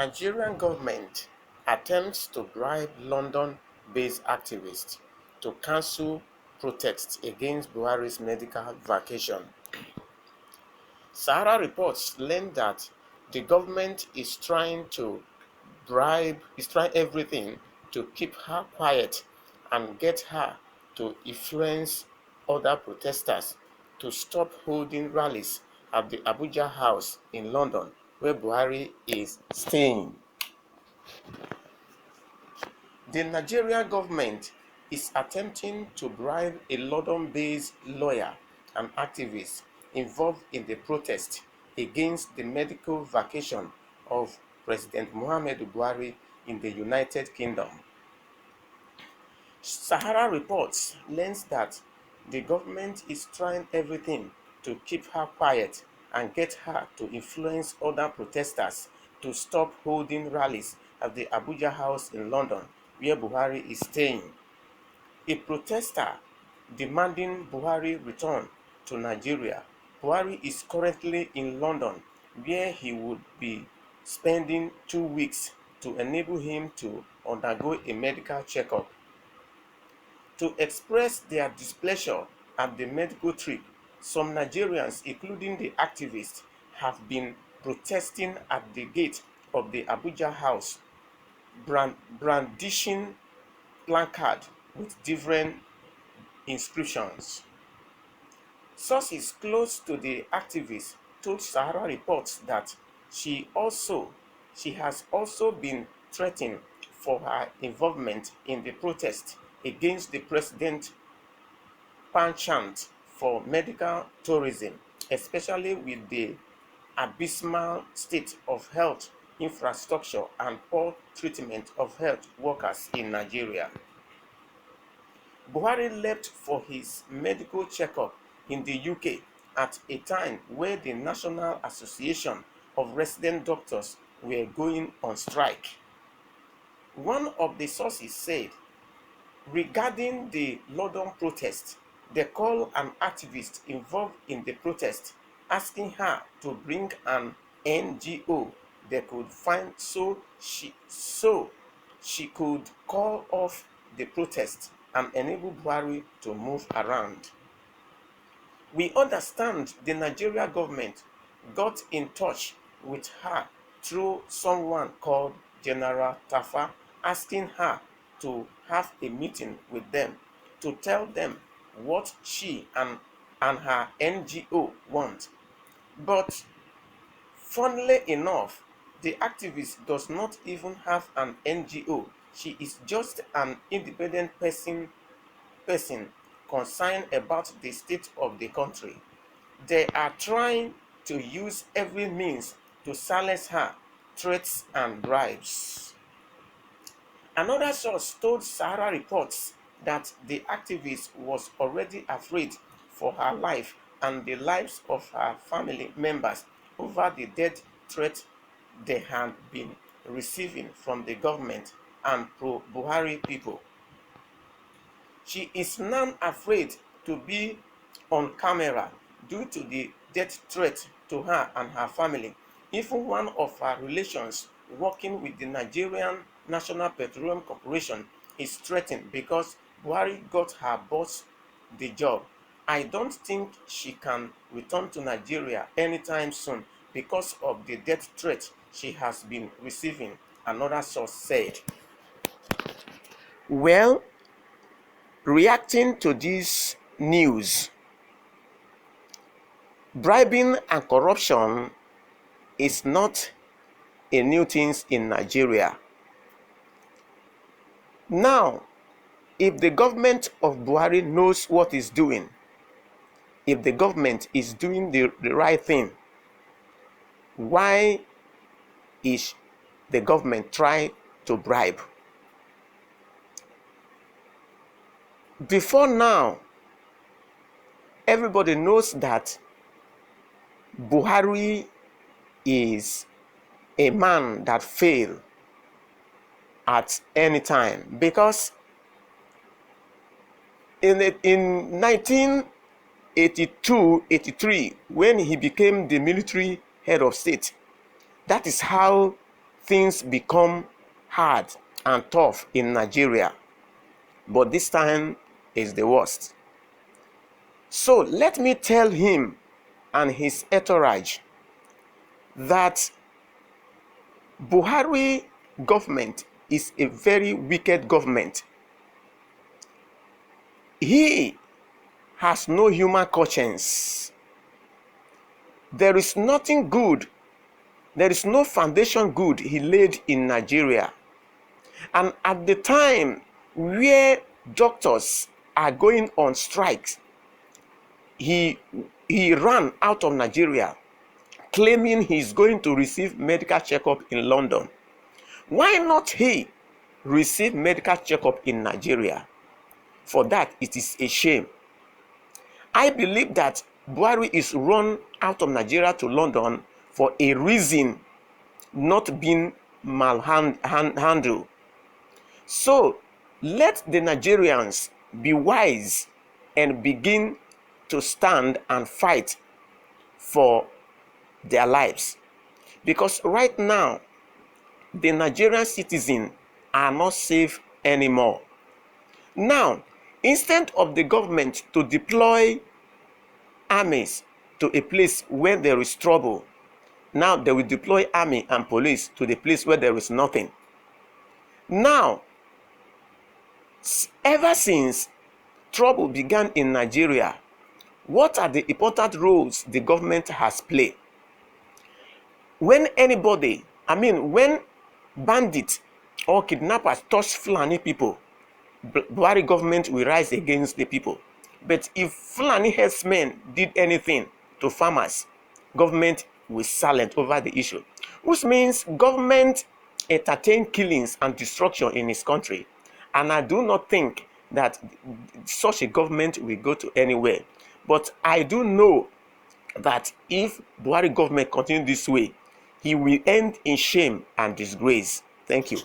Nigerian government attempts to bribe London-based activists to cancel protests against Buhari's medical vacation. Sahara reports learned that the government is trying everything to keep her quiet and get her to influence other protesters to stop holding rallies at the Abuja House in London, where Buhari is staying. The Nigerian government is attempting to bribe a London-based lawyer and activist involved in the protest against the medical vacation of President Muhammadu Buhari in the United Kingdom. Sahara reports learns that the government is trying everything to keep her quiet and get her to influence other protesters to stop holding rallies at the Abuja House in London, where Buhari is staying. A protester demanding Buhari return to Nigeria. Buhari is currently in London, where he would be spending 2 weeks to enable him to undergo a medical checkup. To express their displeasure at the medical trip, some Nigerians, including the activists, have been protesting at the gate of the Abuja House, brandishing placards with different inscriptions. Sources close to the activist told Sahara Reports that she has also been threatened for her involvement in the protest against the president's penchant for medical tourism, especially with the abysmal state of health infrastructure and poor treatment of health workers in Nigeria. Buhari left for his medical checkup in the UK at a time where the National Association of Resident Doctors were going on strike. One of the sources said, regarding the London protest, they called an activist involved in the protest, asking her to bring an NGO they could find so she could call off the protest and enable Buhari to move around. We understand the Nigeria government got in touch with her through someone called General Tafa, asking her to have a meeting with them to tell them what she and her NGO want. But funnily enough, the activist does not even have an NGO. She is just an independent person concerned about the state of the country. They are trying to use every means to silence her, threats and bribes. Another source told Sahara Reports that the activist was already afraid for her life and the lives of her family members over the death threat they had been receiving from the government and pro-Buhari people. She is now afraid to be on camera due to the death threat to her and her family. Even one of her relations working with the Nigerian National Petroleum Corporation is threatened because Buhari got her boss the job. I don't think she can return to Nigeria anytime soon because of the death threat she has been receiving, another source said. Well, reacting to this news, bribing and corruption is not a new thing in Nigeria. Now, if the government of Buhari knows what it's doing, if the government is doing the right thing, why is the government trying to bribe? Before now, everybody knows that Buhari is a man that fails at any time, because in 1982-83, when he became the military head of state, that is how things become hard and tough in Nigeria, but this time is the worst. So let me tell him and his entourage that Buhari government is a very wicked government. He has no human conscience. There is nothing good. There is no foundation good he laid in Nigeria. And at the time where doctors are going on strikes, he ran out of Nigeria, claiming he's going to receive medical checkup in London. Why not he receive medical checkup in Nigeria? For that, it is a shame. I believe that Buhari is run out of Nigeria to London for a reason not being handled. So let the Nigerians be wise and begin to stand and fight for their lives. Because right now, the Nigerian citizens are not safe anymore. Now, instead of the government to deploy armies to a place where there is trouble, now they will deploy army and police to the place where there is nothing. Now, ever since trouble began in Nigeria, what are the important roles the government has played? When when bandits or kidnappers touch Fulani people, Buhari government will rise against the people. But if Fulani herdsmen did anything to farmers, government will silent over the issue. Which means government entertain killings and destruction in his country. And I do not think that such a government will go to anywhere. But I do know that if Buhari government continue this way, he will end in shame and disgrace. Thank you.